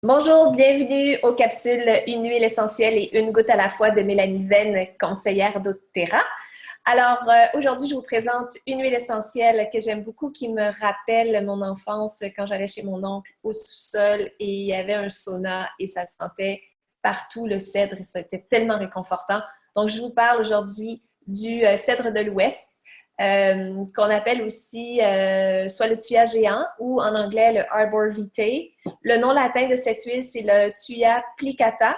Bonjour, bienvenue aux capsules Une huile essentielle et une goutte à la fois de Mélanie Venn, conseillère d'Oterra. Alors, aujourd'hui, je vous présente une huile essentielle que j'aime beaucoup qui me rappelle mon enfance quand j'allais chez mon oncle au sous-sol et il y avait un sauna et ça sentait partout le cèdre et c'était tellement réconfortant. Donc, je vous parle aujourd'hui du cèdre de l'Ouest. Qu'on appelle aussi soit le thuya géant ou en anglais le arbor vitae. Le nom latin de cette huile, c'est le thuya plicata.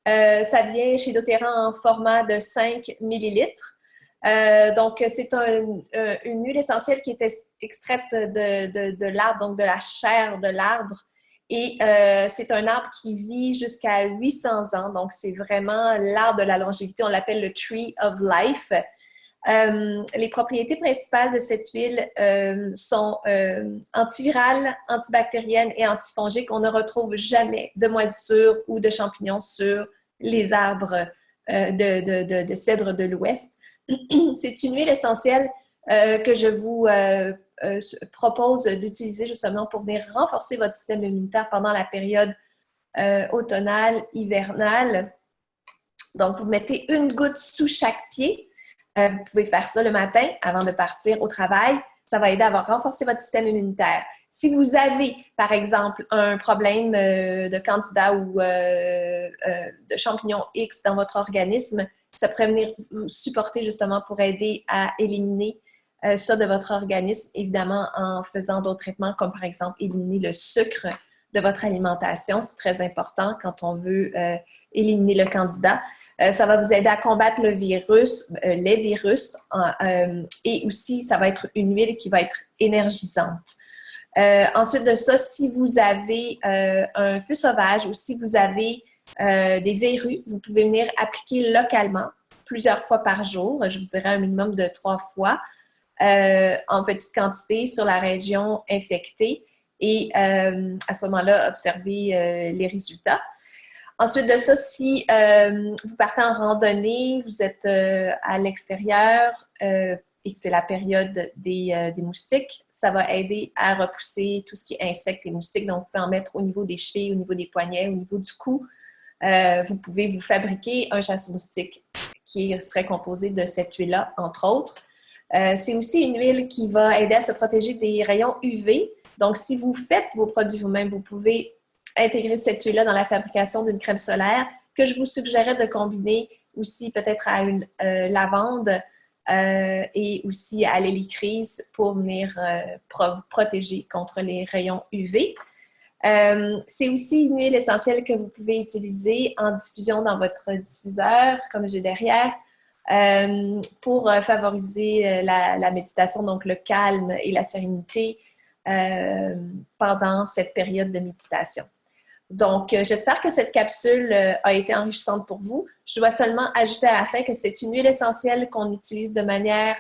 Ça vient chez doTERRA en format de 5 millilitres. Donc, c'est une huile essentielle qui est extraite de l'arbre, donc de la chair de l'arbre. Et c'est un arbre qui vit jusqu'à 800 ans. Donc, c'est vraiment l'arbre de la longévité. On l'appelle le Tree of Life. Les propriétés principales de cette huile sont antivirales, antibactériennes et antifongiques. On ne retrouve jamais de moisissures ou de champignons sur les arbres de cèdre de l'Ouest. C'est une huile essentielle que je vous propose d'utiliser justement pour venir renforcer votre système immunitaire pendant la période automnale, hivernale. Donc, vous mettez une goutte sous chaque pied. Vous pouvez faire ça le matin avant de partir au travail. Ça va aider à renforcer votre système immunitaire. Si vous avez, par exemple, un problème de candida ou de champignons X dans votre organisme, ça pourrait venir vous supporter justement pour aider à éliminer ça de votre organisme, évidemment en faisant d'autres traitements comme par exemple éliminer le sucre de votre alimentation. C'est très important quand on veut éliminer le candida. Ça va vous aider à combattre le virus, les virus, et aussi, ça va être une huile qui va être énergisante. Ensuite de ça, si vous avez un feu sauvage ou si vous avez des verrues, vous pouvez venir appliquer localement plusieurs fois par jour, je vous dirais un minimum de 3 fois, en petite quantité sur la région infectée et à ce moment-là, observer les résultats. Ensuite de ça, si vous partez en randonnée, vous êtes à l'extérieur et que c'est la période des moustiques, ça va aider à repousser tout ce qui est insectes et moustiques. Donc, vous pouvez en mettre au niveau des chevilles, au niveau des poignets, au niveau du cou. Vous pouvez vous fabriquer un chasse-moustique qui serait composé de cette huile-là, entre autres. C'est aussi une huile qui va aider à se protéger des rayons UV. Donc, si vous faites vos produits vous-même, vous pouvez intégrer cette huile-là dans la fabrication d'une crème solaire que je vous suggérais de combiner aussi peut-être à une lavande et aussi à l'hélicryse pour venir protéger contre les rayons UV. C'est aussi une huile essentielle que vous pouvez utiliser en diffusion dans votre diffuseur, comme j'ai derrière, pour favoriser la méditation, donc le calme et la sérénité pendant cette période de méditation. Donc, j'espère que cette capsule a été enrichissante pour vous. Je dois seulement ajouter à la fin que c'est une huile essentielle qu'on utilise de manière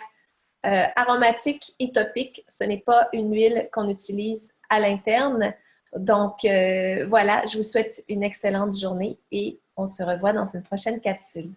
aromatique et topique. Ce n'est pas une huile qu'on utilise à l'interne. Donc, voilà, je vous souhaite une excellente journée et on se revoit dans une prochaine capsule.